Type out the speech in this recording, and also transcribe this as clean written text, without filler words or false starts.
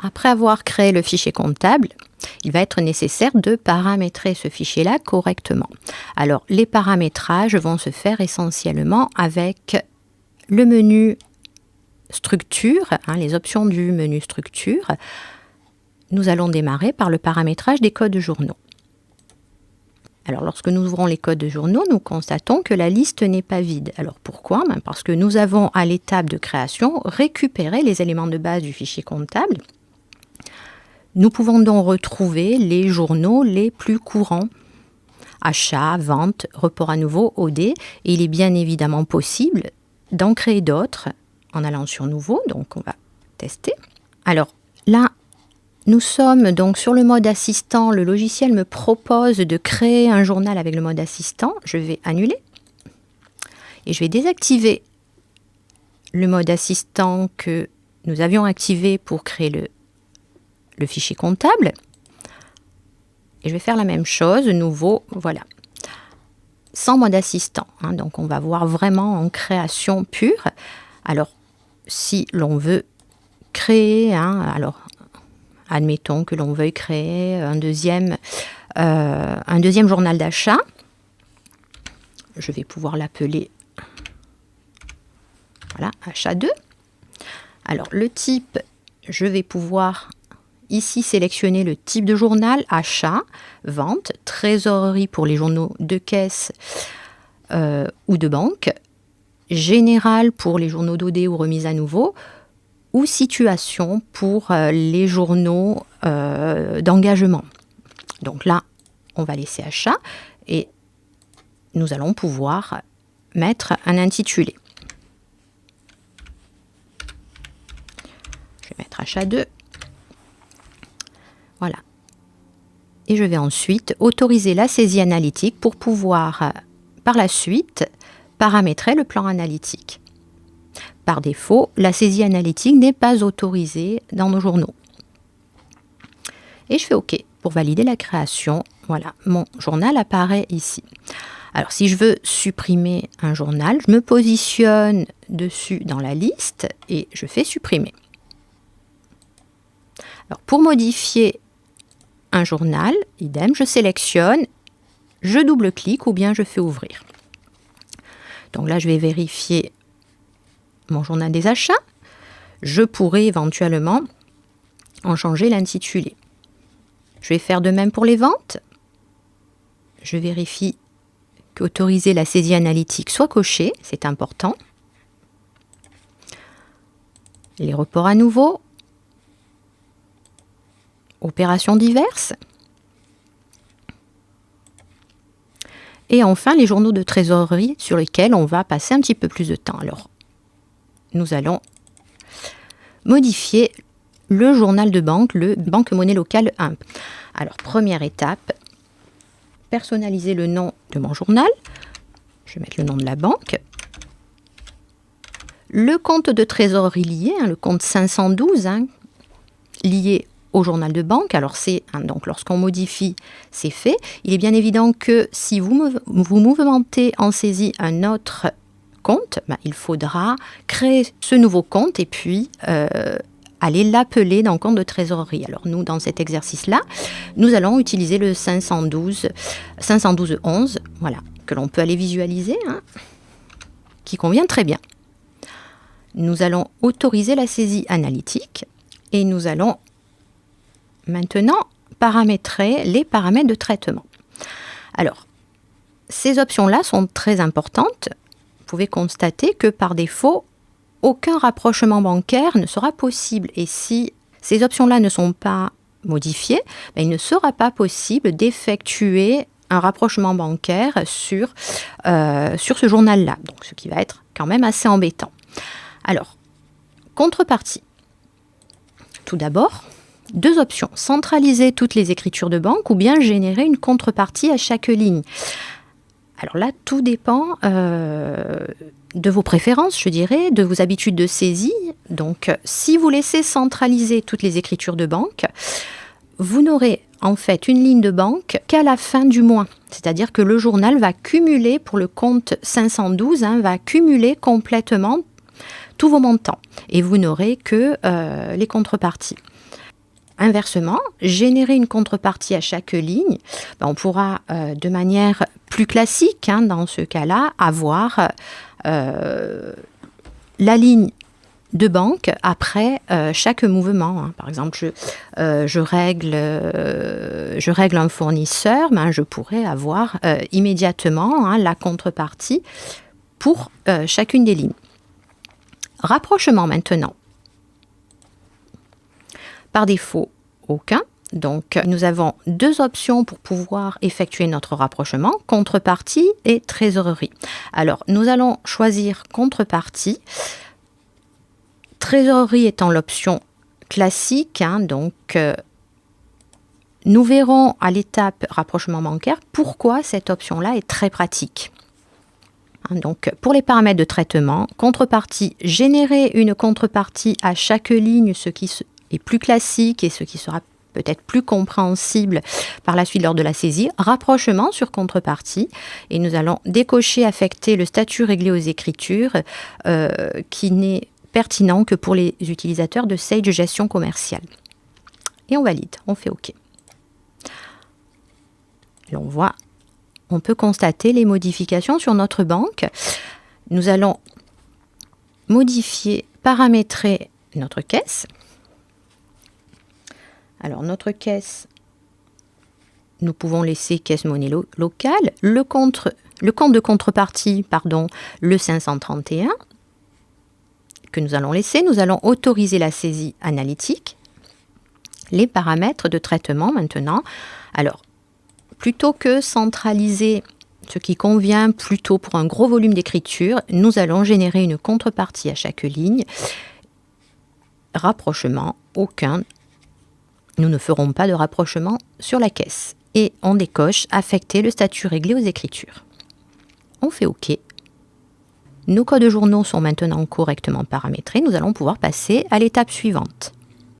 après avoir créé le fichier comptable, il va être nécessaire de paramétrer ce fichier-là correctement. Alors, les paramétrages vont se faire essentiellement avec le menu structure, les options du menu structure. Nous allons démarrer par le paramétrage des codes journaux. Alors, lorsque nous ouvrons les codes journaux, nous constatons que la liste n'est pas vide. Alors, pourquoi ? Parce que nous avons, à l'étape de création, récupéré les éléments de base du fichier comptable. Nous pouvons donc retrouver les journaux les plus courants. Achat, vente, report à nouveau, OD. Et il est bien évidemment possible d'en créer d'autres en allant sur Nouveau. Donc, on va tester. Alors, là, nous sommes donc sur le mode assistant. Le logiciel me propose de créer un journal avec le mode assistant. Je vais annuler. Et je vais désactiver le mode assistant que nous avions activé pour créer le fichier comptable. Et je vais faire la même chose, nouveau, voilà. Sans mode assistant. Donc on va voir vraiment en création pure. Alors, si l'on veut créer, alors admettons que l'on veuille créer un deuxième journal d'achat. Je vais pouvoir l'appeler voilà, achat 2. Alors, le type, je vais pouvoir ici sélectionner le type de journal, achat, vente, trésorerie pour les journaux de caisse ou de banque, général pour les journaux d'OD ou remise à nouveau, ou situation pour les journaux d'engagement. Donc là, on va laisser achat et nous allons pouvoir mettre un intitulé. Je vais mettre achat 2. Voilà. Et je vais ensuite autoriser la saisie analytique pour pouvoir, par la suite, paramétrer le plan analytique. Par défaut, la saisie analytique n'est pas autorisée dans nos journaux. Et je fais OK pour valider la création. Voilà, mon journal apparaît ici. Alors, si je veux supprimer un journal, je me positionne dessus dans la liste et je fais supprimer. Alors, pour modifier un journal, idem, je sélectionne, je double-clique ou bien je fais ouvrir. Donc là, je vais vérifier mon journal des achats. Je pourrais éventuellement en changer l'intitulé. Je vais faire de même pour les ventes. Je vérifie qu'autoriser la saisie analytique soit coché, c'est important. Les reports à nouveau. Opérations diverses. Et enfin, les journaux de trésorerie sur lesquels on va passer un petit peu plus de temps. Alors, nous allons modifier le journal de banque, le Banque Monnaie Locale 1. Alors, première étape, personnaliser le nom de mon journal. Je vais mettre le nom de la banque. Le compte de trésorerie lié, le compte 512, lié au journal de banque. Alors, donc lorsqu'on modifie, c'est fait. Il est bien évident que si vous mouvementez en saisie un autre compte, il faudra créer ce nouveau compte et puis aller l'appeler dans le compte de trésorerie. Alors nous, dans cet exercice-là, nous allons utiliser le 512.11, voilà, que l'on peut aller visualiser, qui convient très bien. Nous allons autoriser la saisie analytique et nous allons maintenant paramétrer les paramètres de traitement. Alors, ces options-là sont très importantes. Vous pouvez constater que par défaut, aucun rapprochement bancaire ne sera possible. Et si ces options-là ne sont pas modifiées, il ne sera pas possible d'effectuer un rapprochement bancaire sur ce journal-là. Donc, ce qui va être quand même assez embêtant. Alors, contrepartie. Tout d'abord, deux options. Centraliser toutes les écritures de banque ou bien générer une contrepartie à chaque ligne. Alors là, tout dépend de vos préférences, je dirais, de vos habitudes de saisie. Donc, si vous laissez centraliser toutes les écritures de banque, vous n'aurez en fait une ligne de banque qu'à la fin du mois. C'est-à-dire que le journal va cumuler, pour le compte 512, va cumuler complètement tous vos montants. Et vous n'aurez que les contreparties. Inversement, générer une contrepartie à chaque ligne, on pourra de manière plus classique, dans ce cas-là, avoir la ligne de banque après chaque mouvement. Par exemple, je règle un fournisseur, je pourrais avoir immédiatement la contrepartie pour chacune des lignes. Rapprochement maintenant. Par défaut, aucun. Donc, nous avons deux options pour pouvoir effectuer notre rapprochement, contrepartie et trésorerie. Alors, nous allons choisir contrepartie. Trésorerie étant l'option classique, nous verrons à l'étape rapprochement bancaire pourquoi cette option-là est très pratique. Donc, pour les paramètres de traitement, contrepartie, générer une contrepartie à chaque ligne, ce qui est plus classique et ce qui sera peut-être plus compréhensible par la suite lors de la saisie. Rapprochement sur contrepartie, et nous allons décocher, affecter le statut réglé aux écritures qui n'est pertinent que pour les utilisateurs de Sage Gestion commerciale. Et on valide, on fait OK. Et on peut constater les modifications sur notre banque. Nous allons modifier, paramétrer notre caisse. Alors, notre caisse, nous pouvons laisser caisse monnaie locale. Le compte de contrepartie, le 531, que nous allons laisser. Nous allons autoriser la saisie analytique. Les paramètres de traitement maintenant. Alors, plutôt que centraliser ce qui convient plutôt pour un gros volume d'écriture, nous allons générer une contrepartie à chaque ligne. Rapprochement, aucun. Nous ne ferons pas de rapprochement sur la caisse. Et on décoche affecter le statut réglé aux écritures. On fait OK. Nos codes journaux sont maintenant correctement paramétrés. Nous allons pouvoir passer à l'étape suivante.